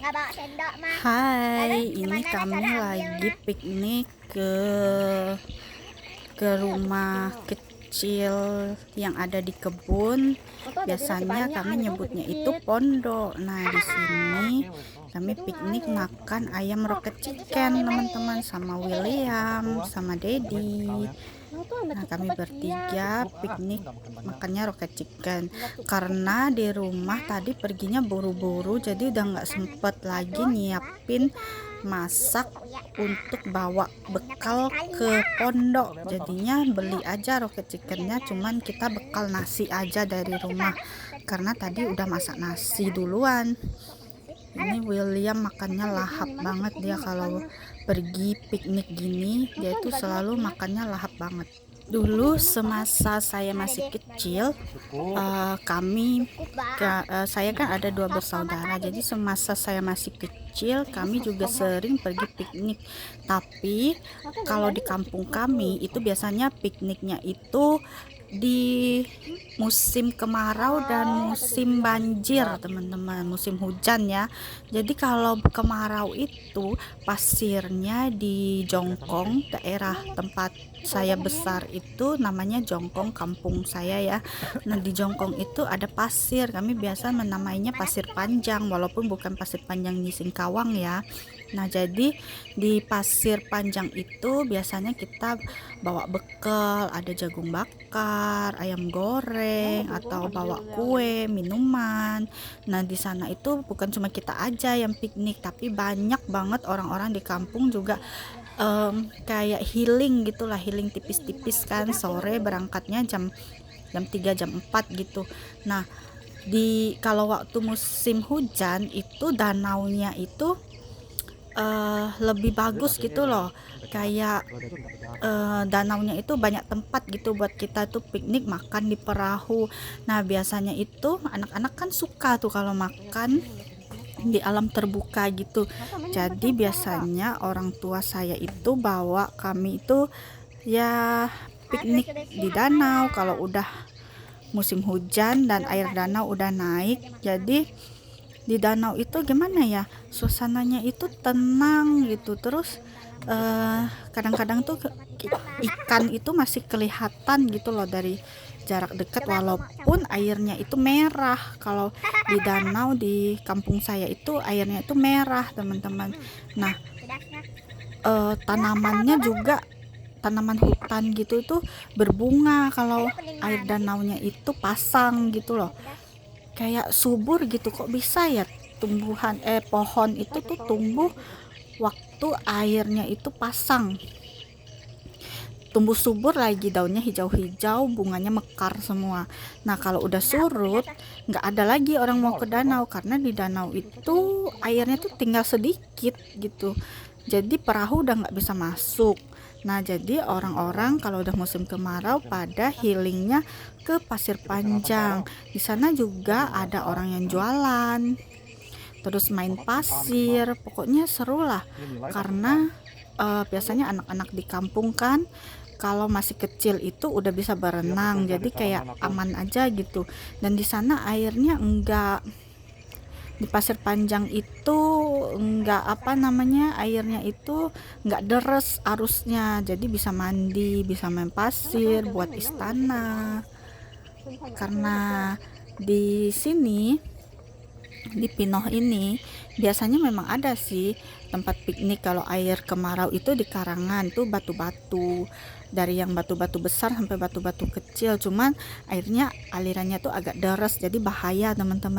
Hai, ini kami lagi piknik ke rumah kecil yang ada di kebun. Biasanya kami nyebutnya itu pondok. Nah, di sini kami piknik makan ayam rocket chicken, teman-teman, sama William, sama Dedi. Nah, kami bertiga piknik makannya rocket chicken karena di rumah tadi perginya buru-buru, jadi udah nggak sempet lagi nyiapin masak untuk bawa bekal ke pondok. Jadinya beli aja rocket chickennya, cuman kita bekal nasi aja dari rumah karena tadi udah masak nasi duluan. Ini William makannya lahap banget, dia kalau pergi piknik gini dia itu selalu makannya lahap banget. Dulu semasa saya masih kecil, saya kan ada dua bersaudara, jadi semasa saya masih kecil kami juga sering pergi piknik. Tapi kalau di kampung kami itu biasanya pikniknya itu di musim kemarau dan musim banjir, teman-teman, musim hujan ya. Jadi kalau kemarau itu pasirnya di Jongkong, daerah tempat saya besar itu namanya Jongkong, kampung saya ya. Nah, di Jongkong itu ada pasir, kami biasa menamainya pasir panjang walaupun bukan pasir panjang di Singkawang ya. Nah, jadi di pasir panjang itu biasanya kita bawa bekal, ada jagung bakar, ayam goreng, atau bawa kue, minuman. Nah, di sana itu bukan cuma kita aja yang piknik, tapi banyak banget orang-orang di kampung juga kayak healing gitulah, healing tipis-tipis kan, sore berangkatnya jam 3 jam 4 gitu. Nah, kalau waktu musim hujan itu danaunya itu lebih bagus gitu loh, kayak danaunya itu banyak tempat gitu buat kita tuh piknik, makan di perahu. Nah, biasanya itu anak-anak kan suka tuh kalau makan di alam terbuka gitu. Jadi biasanya orang tua saya itu bawa kami itu ya piknik di danau kalau udah musim hujan dan air danau udah naik. Jadi di danau itu gimana ya, suasananya itu tenang gitu. Terus kadang-kadang tuh ikan itu masih kelihatan gitu loh dari jarak dekat, walaupun airnya itu merah. Kalau di danau di kampung saya itu airnya itu merah, teman-teman. Nah, tanamannya juga tanaman hutan gitu tuh berbunga kalau air danaunya itu pasang gitu loh, kayak subur gitu. Kok bisa ya pohon itu tuh tumbuh waktu airnya itu pasang, tumbuh subur lagi, daunnya hijau-hijau, bunganya mekar semua. Nah, kalau udah surut nggak ada lagi orang mau ke danau karena di danau itu airnya tuh tinggal sedikit gitu, jadi perahu udah nggak bisa masuk. Nah, jadi orang-orang kalau udah musim kemarau pada healingnya ke pasir panjang. Di sana juga ada orang yang jualan, terus main pasir, pokoknya seru lah. Karena biasanya anak-anak di kampung kan kalau masih kecil itu udah bisa berenang, jadi kayak aman aja gitu. Dan di sana airnya enggak, di pasir panjang itu enggak airnya itu enggak deres arusnya, jadi bisa mandi, bisa main pasir, buat istana. Karena di sini di Pinoh ini biasanya memang ada sih tempat piknik kalau air kemarau itu di karangan tuh, batu-batu, dari yang batu-batu besar sampai batu-batu kecil, cuman airnya alirannya tuh agak deras jadi bahaya, teman-teman.